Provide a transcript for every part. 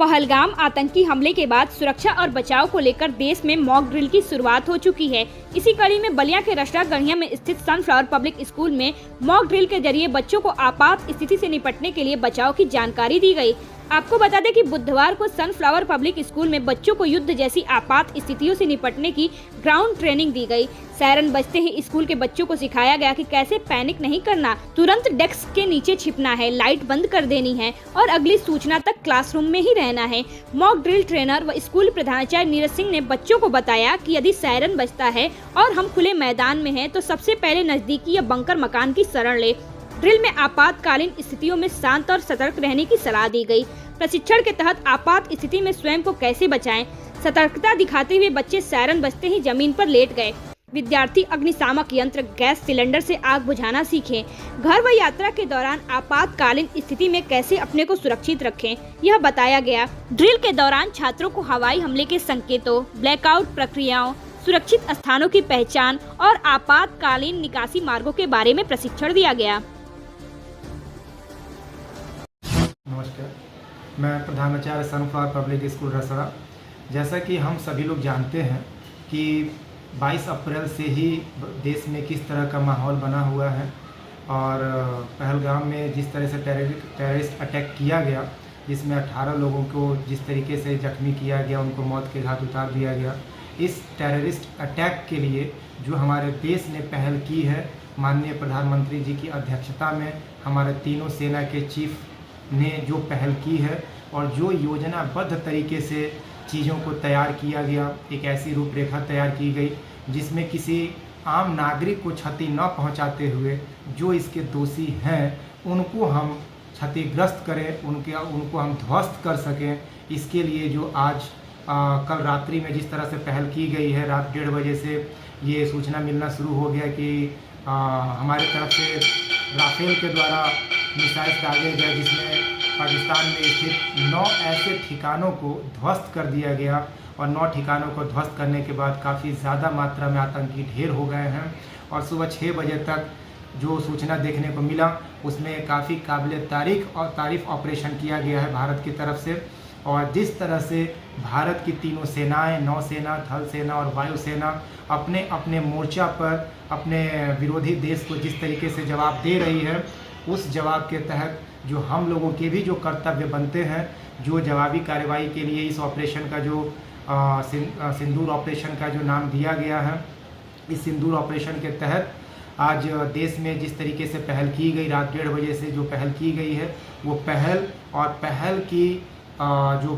पहलगाम आतंकी हमले के बाद सुरक्षा और बचाव को लेकर देश में मॉक ड्रिल की शुरुआत हो चुकी है। इसी कड़ी में बलिया के रसड़ा गढ़िया में स्थित सनफ्लावर पब्लिक स्कूल में मॉक ड्रिल के जरिए बच्चों को आपात स्थिति से निपटने के लिए बचाव की जानकारी दी गई। आपको बता दें कि बुधवार को सनफ्लावर पब्लिक स्कूल में बच्चों को युद्ध जैसी आपात स्थितियों से निपटने की ग्राउंड ट्रेनिंग दी गई। सायरन बजते ही स्कूल के बच्चों को सिखाया गया कि कैसे पैनिक नहीं करना, तुरंत डेस्क के नीचे छिपना है, लाइट बंद कर देनी है और अगली सूचना तक क्लासरूम में ही रहना है। मॉक ड्रिल ट्रेनर व स्कूल प्रधानाचार्य नीरज सिंह ने बच्चों को बताया कि यदि सायरन बजता है और हम खुले मैदान में हैं तो सबसे पहले नजदीकी या बंकर मकान की शरण ले। ड्रिल में आपातकालीन स्थितियों में शांत और सतर्क रहने की सलाह दी गई। प्रशिक्षण के तहत आपात स्थिति में स्वयं को कैसे बचाएं, सतर्कता दिखाते हुए बच्चे सायरन बजते ही जमीन पर लेट गए। विद्यार्थी अग्निशामक यंत्र, गैस सिलेंडर से आग बुझाना सीखें। घर व यात्रा के दौरान आपातकालीन स्थिति में कैसे अपने को सुरक्षित रखें, यह बताया गया। ड्रिल के दौरान छात्रों को हवाई हमले के संकेतों, ब्लैकआउट प्रक्रियाओं, सुरक्षित स्थानों की पहचान और आपातकालीन निकासी मार्गों के बारे में प्रशिक्षण दिया गया। नमस्कार, मैं प्रधानाचार्य सनफ्लावर पब्लिक स्कूल रसड़ा। जैसा कि हम सभी लोग जानते हैं कि 22 अप्रैल से ही देश में किस तरह का माहौल बना हुआ है और पहलगाम में जिस तरह से टेररिस्ट अटैक किया गया, जिसमें 18 लोगों को जिस तरीके से जख्मी किया गया, उनको मौत के घाट उतार दिया गया। इस टेररिस्ट अटैक के लिए जो हमारे देश ने पहल की है, माननीय प्रधानमंत्री जी की अध्यक्षता में हमारे तीनों सेना के चीफ ने जो पहल की है और जो योजनाबद्ध तरीके से चीज़ों को तैयार किया गया, एक ऐसी रूपरेखा तैयार की गई जिसमें किसी आम नागरिक को क्षति न पहुंचाते हुए जो इसके दोषी हैं उनको हम क्षतिग्रस्त करें, उनको हम ध्वस्त कर सकें। इसके लिए जो आज कल रात्रि में जिस तरह से पहल की गई है, रात 1:30 बजे से ये सूचना मिलना शुरू हो गया कि हमारे तरफ से राफेल के द्वारा मिसाइल दागे गए, जिसमें पाकिस्तान में स्थित 9 ऐसे ठिकानों को ध्वस्त कर दिया गया और 9 ठिकानों को ध्वस्त करने के बाद काफ़ी ज़्यादा मात्रा में आतंकी ढेर हो गए हैं। और सुबह 6 बजे तक जो सूचना देखने को मिला उसमें काफ़ी काबिल तारीफ़ ऑपरेशन किया गया है भारत की तरफ से। और जिस तरह से भारत की तीनों सेनाएं, नौसेना, थल सेना और वायुसेना अपने अपने मोर्चा पर अपने विरोधी देश को जिस तरीके से जवाब दे रही है, उस जवाब के तहत जो हम लोगों के भी जो कर्तव्य बनते हैं, जो जवाबी कार्रवाई के लिए इस ऑपरेशन का जो सिंदूर ऑपरेशन का जो नाम दिया गया है, इस सिंदूर ऑपरेशन के तहत आज देश में जिस तरीके से पहल की गई, रात 1:30 बजे से जो पहल की गई है, वो पहल की जो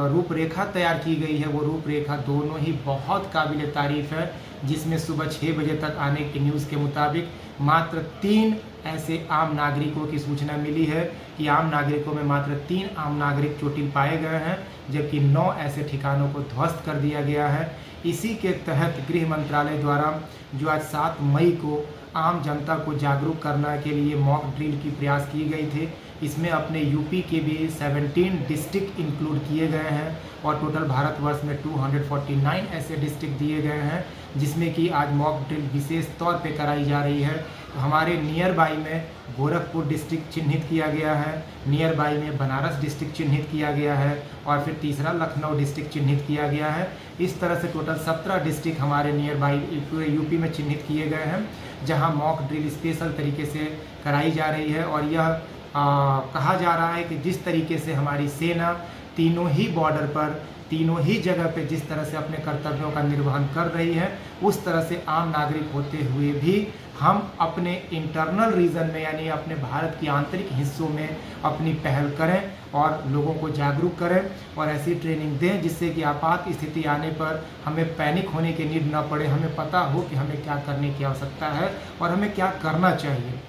रूपरेखा तैयार की गई है, वो रूपरेखा दोनों ही बहुत काबिल तारीफ़ है। जिसमें सुबह 6 बजे तक आने की न्यूज़ के मुताबिक मात्र 3 ऐसे आम नागरिकों की सूचना मिली है कि आम नागरिकों में मात्र 3 आम नागरिक चोटिल पाए गए हैं, जबकि 9 ऐसे ठिकानों को ध्वस्त कर दिया गया है। इसी के तहत गृह मंत्रालय द्वारा जो आज 7 मई को आम जनता को जागरूक करने के लिए मॉक ड्रिल की प्रयास की गई थी, इसमें अपने यूपी के भी 17 डिस्ट्रिक्ट इंक्लूड किए गए हैं और टोटल भारतवर्ष में 249 ऐसे डिस्ट्रिक्ट दिए गए हैं, जिसमें कि आज मॉक ड्रिल विशेष तौर पे कराई जा रही है। तो हमारे नियर बाई में गोरखपुर डिस्ट्रिक्ट चिन्हित किया गया है, नियर बाई में बनारस डिस्ट्रिक्ट चिन्हित किया गया है और फिर तीसरा लखनऊ डिस्ट्रिक्ट चिन्हित किया गया है। इस तरह से टोटल 17 डिस्ट्रिक्ट हमारे नियर बाई पूरे यूपी में चिन्हित किए गए हैं, जहां मॉक ड्रिल स्पेशल तरीके से कराई जा रही है। और यह कहा जा रहा है कि जिस तरीके से हमारी सेना तीनों ही बॉर्डर पर, तीनों ही जगह पे जिस तरह से अपने कर्तव्यों का निर्वहन कर रही है, उस तरह से आम नागरिक होते हुए भी हम अपने इंटरनल रीजन में, यानी अपने भारत की आंतरिक हिस्सों में अपनी पहल करें और लोगों को जागरूक करें और ऐसी ट्रेनिंग दें जिससे कि आपात स्थिति आने पर हमें पैनिक होने की नीड न पड़े, हमें पता हो कि हमें क्या करने की आवश्यकता है और हमें क्या करना चाहिए।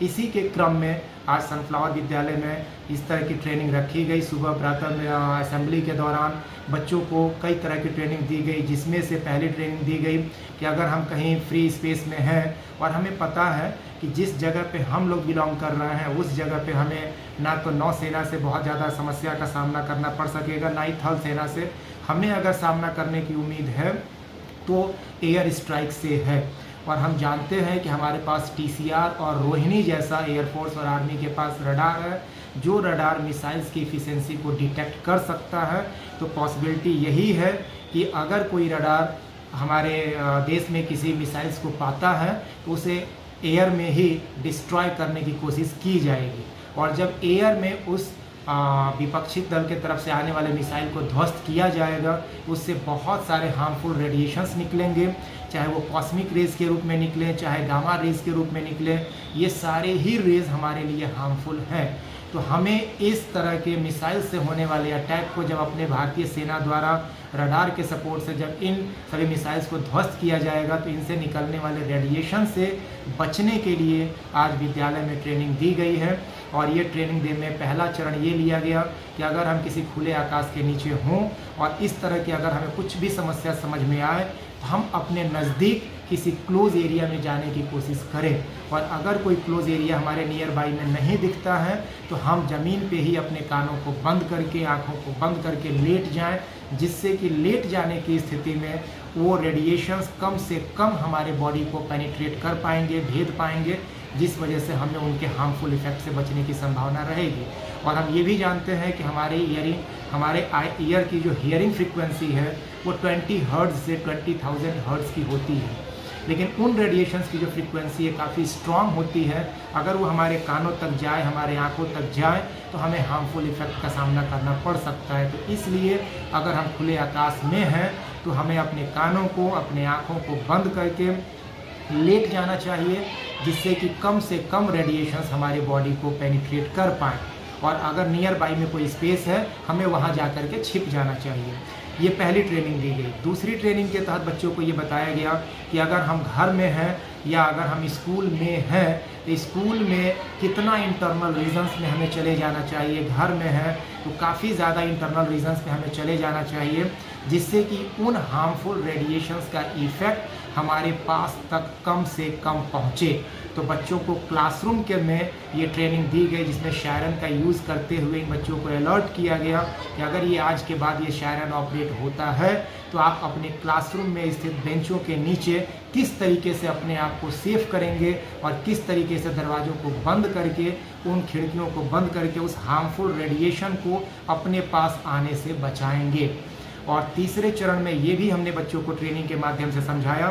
इसी के क्रम में आज सनफ्लावर विद्यालय में इस तरह की ट्रेनिंग रखी गई। सुबह प्रातः में असेंबली के दौरान बच्चों को कई तरह की ट्रेनिंग दी गई, जिसमें से पहली ट्रेनिंग दी गई कि अगर हम कहीं फ्री स्पेस में हैं और हमें पता है कि जिस जगह पे हम लोग बिलोंग कर रहे हैं उस जगह पे हमें ना तो नौसेना से बहुत ज़्यादा समस्या का सामना करना पड़ सकेगा, ना ही थल सेना से। हमें अगर सामना करने की उम्मीद है तो एयर स्ट्राइक से है। और हम जानते हैं कि हमारे पास TCR और रोहिणी जैसा एयरफोर्स और आर्मी के पास रडार है, जो रडार मिसाइल्स की इफ़िशेंसी को डिटेक्ट कर सकता है। तो पॉसिबिलिटी यही है कि अगर कोई रडार हमारे देश में किसी मिसाइल्स को पाता है तो उसे एयर में ही डिस्ट्रॉय करने की कोशिश की जाएगी, और जब एयर में उस विपक्षी दल के तरफ से आने वाले मिसाइल को ध्वस्त किया जाएगा, उससे बहुत सारे हार्मफुल रेडिएशंस निकलेंगे, चाहे वो कॉस्मिक रेज के रूप में निकलें, चाहे गामा रेज के रूप में निकलें। ये सारे ही रेज हमारे लिए हार्मफुल हैं। तो हमें इस तरह के मिसाइल से होने वाले अटैक को जब अपने भारतीय सेना द्वारा रडार के सपोर्ट से जब इन सभी मिसाइल्स को ध्वस्त किया जाएगा, तो इनसे निकलने वाले रेडिएशन से बचने के लिए आज विद्यालय में ट्रेनिंग दी गई है। और ये ट्रेनिंग देने में पहला चरण ये लिया गया कि अगर हम किसी खुले आकाश के नीचे हों और इस तरह की अगर हमें कुछ भी समस्या समझ में आए तो हम अपने नज़दीक किसी क्लोज एरिया में जाने की कोशिश करें, और अगर कोई क्लोज एरिया हमारे नियर बाई में नहीं दिखता है तो हम ज़मीन पे ही अपने कानों को बंद करके, आँखों को बंद करके लेट जाएं, जिससे कि लेट जाने की स्थिति में वो रेडिएशंस कम से कम हमारे बॉडी को पेनिट्रेट कर पाएंगे, भेद पाएंगे, जिस वजह से हमें उनके हार्मफुल इफेक्ट से बचने की संभावना रहेगी। और हम ये भी जानते हैं कि हमारे ईयर की जो हियरिंग फ्रीक्वेंसी है वो 20 हर्ट्ज़ से 20,000 हर्ट्ज़ की होती है, लेकिन उन रेडिएशंस की जो फ्रीक्वेंसी है काफ़ी स्ट्रांग होती है। अगर वो हमारे कानों तक जाए, हमारे आंखों तक जाए, तो हमें हार्मफुल इफेक्ट का सामना करना पड़ सकता है। तो इसलिए अगर हम खुले आकाश में हैं तो हमें अपने कानों को, अपने आँखों को बंद करके लेट जाना चाहिए, जिससे कि कम से कम रेडिएशंस हमारे बॉडी को पेनिट्रेट कर पाएँ। और अगर नियर बाई में कोई स्पेस है, हमें वहाँ जा कर के छिप जाना चाहिए। ये पहली ट्रेनिंग दी गई। दूसरी ट्रेनिंग के तहत बच्चों को ये बताया गया कि अगर हम घर में हैं या अगर हम स्कूल में हैं तो स्कूल में कितना इंटरनल रीजन्स में हमें चले जाना चाहिए। घर में है तो काफ़ी ज़्यादा इंटरनल रीजन्स में हमें चले जाना चाहिए, जिससे कि उन हार्मफुल रेडिएशंस का इफ़ेक्ट हमारे पास तक कम से कम पहुँचे। तो बच्चों को क्लासरूम के में ये ट्रेनिंग दी गई, जिसमें शायरन का यूज़ करते हुए इन बच्चों को अलर्ट किया गया कि अगर ये आज के बाद ये शायरन ऑपरेट होता है तो आप अपने क्लासरूम में स्थित बेंचों के नीचे किस तरीके से अपने आप को सेफ करेंगे और किस तरीके से दरवाज़ों को बंद करके, उन खिड़कियों को बंद करके उस हार्मफुल रेडिएशन को अपने पास आने से बचाएंगे। और तीसरे चरण में ये भी हमने बच्चों को ट्रेनिंग के माध्यम से समझाया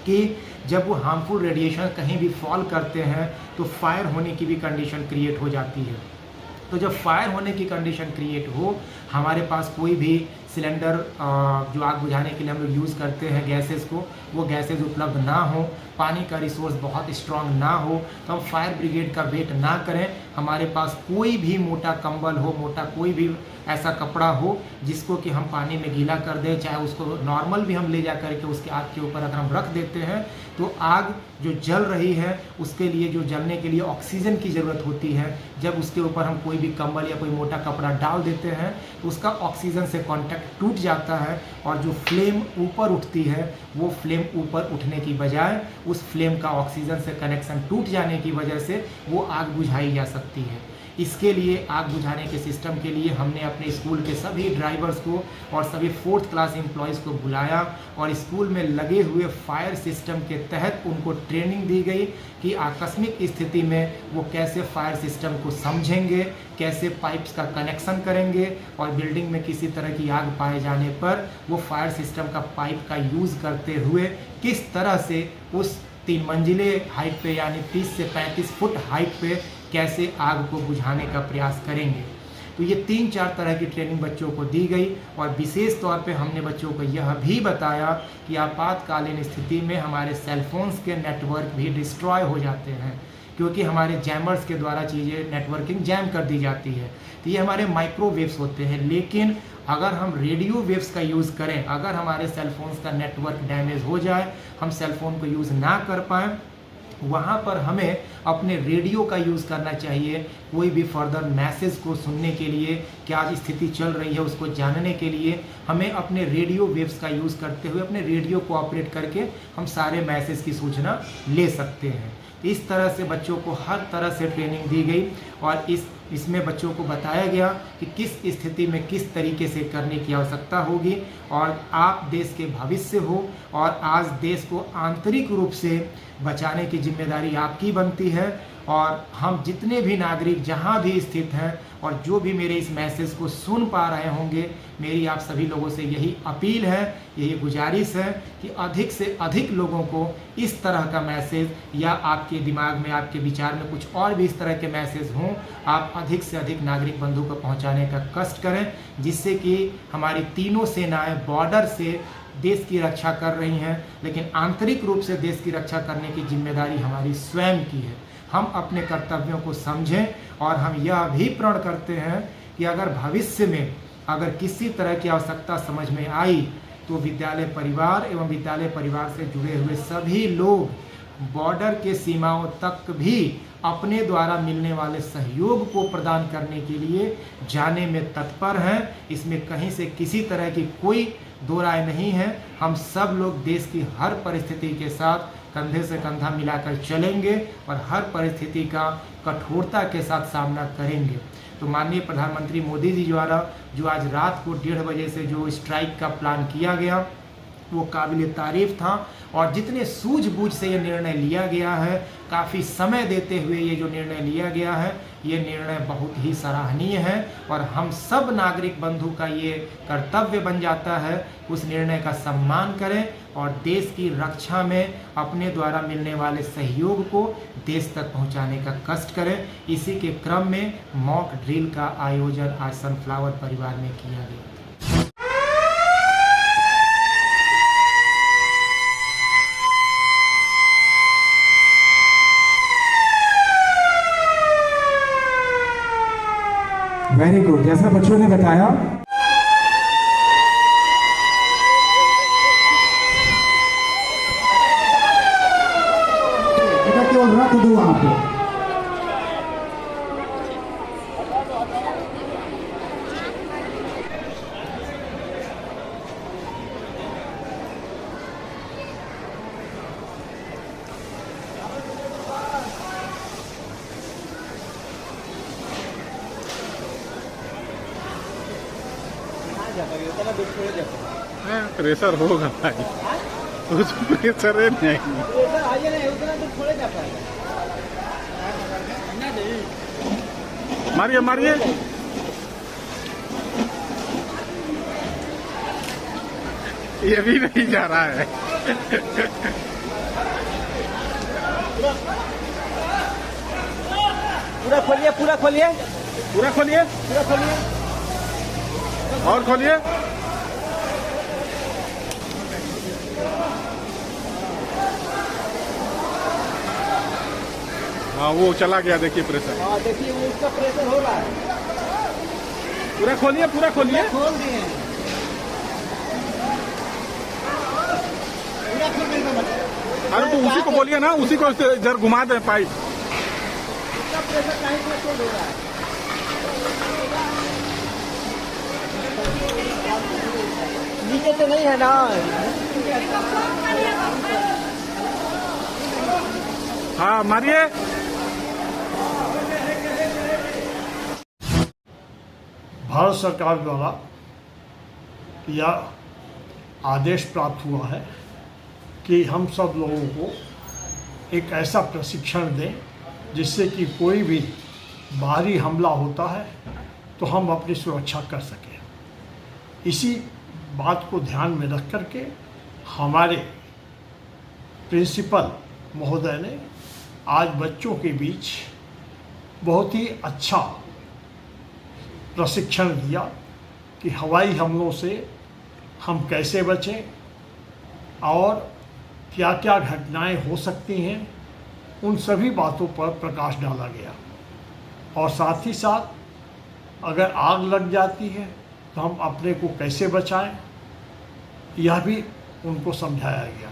कि जब वो हार्मफुल रेडिएशन कहीं भी फॉल करते हैं तो फायर होने की भी कंडीशन क्रिएट हो जाती है। तो जब फायर होने की कंडीशन क्रिएट हो, हमारे पास कोई भी सिलेंडर जो आग बुझाने के लिए हम लोग यूज़ करते हैं गैसेस को, वो गैसेस उपलब्ध ना हो, पानी का रिसोर्स बहुत स्ट्रांग ना हो, तो हम फायर ब्रिगेड का वेट ना करें। हमारे पास कोई भी मोटा कंबल हो, मोटा कोई भी ऐसा कपड़ा हो जिसको कि हम पानी में गीला कर दें, चाहे उसको नॉर्मल भी हम ले जा करके उसके आग के ऊपर अगर हम रख देते हैं तो आग जो जल रही है उसके लिए, जो जलने के लिए ऑक्सीजन की ज़रूरत होती है, जब उसके ऊपर हम कोई भी कंबल या कोई मोटा कपड़ा डाल देते हैं तो उसका ऑक्सीजन से कांटेक्ट टूट जाता है और जो फ्लेम ऊपर उठती है वो फ्लेम ऊपर उठने की बजाय उस फ्लेम का ऑक्सीजन से कनेक्शन टूट जाने की वजह से वो आग बुझाई जा सकती है। इसके लिए आग बुझाने के सिस्टम के लिए हमने अपने स्कूल के सभी ड्राइवर्स को और सभी 4th क्लास एम्प्लॉयज़ को बुलाया और स्कूल में लगे हुए फायर सिस्टम के तहत उनको ट्रेनिंग दी गई कि आकस्मिक स्थिति में वो कैसे फायर सिस्टम को समझेंगे, कैसे पाइप्स का कनेक्शन करेंगे और बिल्डिंग में किसी तरह की आग पाए जाने पर वो फायर सिस्टम का पाइप का यूज़ करते हुए किस तरह से उस 3 मंजिले हाइट पे यानी 30 से 35 फुट हाइट पे कैसे आग को बुझाने का प्रयास करेंगे। तो ये 3-4 तरह की ट्रेनिंग बच्चों को दी गई और विशेष तौर पे हमने बच्चों को यह भी बताया कि आपातकालीन स्थिति में हमारे सेलफोन्स के नेटवर्क भी डिस्ट्रॉय हो जाते हैं, क्योंकि हमारे जैमर्स के द्वारा चीज़ें नेटवर्किंग जैम कर दी जाती है। तो ये हमारे माइक्रोवेव्स होते हैं, लेकिन अगर हम रेडियो वेव्स का यूज़ करें, अगर हमारे सेलफोन्स का नेटवर्क डैमेज हो जाए, हम सेलफोन को यूज़ ना कर पाएँ, वहाँ पर हमें अपने रेडियो का यूज़ करना चाहिए। कोई भी फर्दर मैसेज को सुनने के लिए, क्या स्थिति चल रही है उसको जानने के लिए हमें अपने रेडियो वेव्स का यूज़ करते हुए अपने रेडियो को ऑपरेट करके हम सारे मैसेज की सूचना ले सकते हैं। इस तरह से बच्चों को हर तरह से ट्रेनिंग दी गई और इसमें बच्चों को बताया गया कि किस स्थिति में किस तरीके से करने की आवश्यकता होगी। और आप देश के भविष्य हो और आज देश को आंतरिक रूप से बचाने की जिम्मेदारी आपकी बनती है और हम जितने भी नागरिक जहाँ भी स्थित हैं और जो भी मेरे इस मैसेज को सुन पा रहे होंगे, मेरी आप सभी लोगों से यही अपील है, यही गुजारिश है कि अधिक से अधिक लोगों को इस तरह का मैसेज या आपके दिमाग में, आपके विचार में कुछ और भी इस तरह के मैसेज हों, आप अधिक से अधिक नागरिक बंधु को पहुंचाने का कष्ट करें, जिससे कि हमारी तीनों सेनाएं बॉर्डर से देश की रक्षा कर रही हैं, लेकिन आंतरिक रूप से देश की रक्षा करने की जिम्मेदारी हमारी स्वयं की है। हम अपने कर्तव्यों को समझें और हम यह भी प्रण करते हैं कि अगर भविष्य में अगर किसी तरह की आवश्यकता समझ में आई तो विद्यालय परिवार एवं विद्यालय परिवार से जुड़े हुए सभी लोग बॉर्डर के सीमाओं तक भी अपने द्वारा मिलने वाले सहयोग को प्रदान करने के लिए जाने में तत्पर हैं। इसमें कहीं से किसी तरह की कोई दो राय नहीं है। हम सब लोग देश की हर परिस्थिति के साथ कंधे से कंधा मिलाकर चलेंगे और हर परिस्थिति का कठोरता के साथ सामना करेंगे। तो माननीय प्रधानमंत्री मोदी जी द्वारा जो आज रात को 1:30 बजे से जो स्ट्राइक का प्लान किया गया वो काबिल तारीफ था, और जितने सूझबूझ से ये निर्णय लिया गया है, काफ़ी समय देते हुए ये जो निर्णय लिया गया है, ये निर्णय बहुत ही सराहनीय है और हम सब नागरिक बंधु का ये कर्तव्य बन जाता है उस निर्णय का सम्मान करें और देश की रक्षा में अपने द्वारा मिलने वाले सहयोग को देश तक पहुंचाने का कष्ट करें। इसी के क्रम में मॉक ड्रिल का आयोजन आज सनफ्लावर परिवार में किया गया। Very good. जैसा बच्चों ने बताया, केवल रख दो वहां पे। प्रेशर होगा भाई, उस प्रेशर नहीं, मारिए मारिए। ये भी नहीं जा रहा है। पूरा खोलिए, पूरा खोलिए, पूरा खोलिए, पूरा खोलिए, और खोलिए। हाँ वो चला गया, देखिए प्रेशर। हाँ देखिए वो उसका प्रेशर हो रहा है। पूरा खोलिए, पूरा खोलिए, खोल दिए हैं, पूरा खोल दिए। अरे तो उसी को बोलिए ना, उसी को जर घुमा दे पाइप। उसका प्रेशर कहीं पे खोल हो रहा है। नीचे तो नहीं है ना। हाँ मारिए। भारत सरकार द्वारा यह आदेश प्राप्त हुआ है कि हम सब लोगों को एक ऐसा प्रशिक्षण दें जिससे कि कोई भी बाहरी हमला होता है तो हम अपनी सुरक्षा कर सकें। इसी बात को ध्यान में रख करके हमारे प्रिंसिपल महोदय ने आज बच्चों के बीच बहुत ही अच्छा प्रशिक्षण दिया कि हवाई हमलों से हम कैसे बचें और क्या क्या घटनाएं हो सकती हैं, उन सभी बातों पर प्रकाश डाला गया। और साथ ही साथ अगर आग लग जाती है तो हम अपने को कैसे बचाएं, यह भी उनको समझाया गया।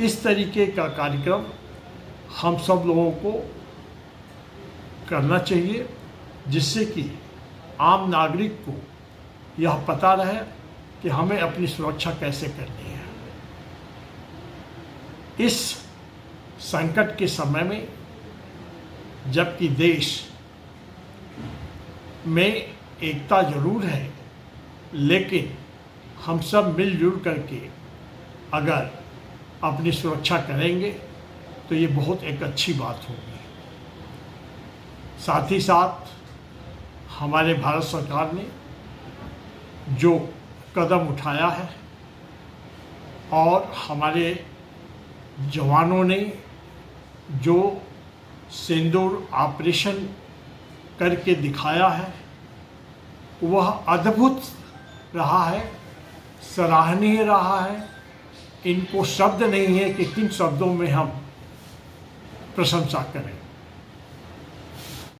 इस तरीके का कार्यक्रम हम सब लोगों को करना चाहिए जिससे कि आम नागरिक को यह पता रहे कि हमें अपनी सुरक्षा कैसे करनी है। इस संकट के समय में जबकि देश में एकता जरूर है, लेकिन हम सब मिलजुल करके अगर अपनी सुरक्षा करेंगे तो ये बहुत एक अच्छी बात होगी। साथ ही साथ हमारे भारत सरकार ने जो कदम उठाया है और हमारे जवानों ने जो सिंदूर ऑपरेशन करके दिखाया है वह अद्भुत रहा है, सराहनीय रहा है। इनको शब्द नहीं है कि किन शब्दों में हम प्रशंसा करें।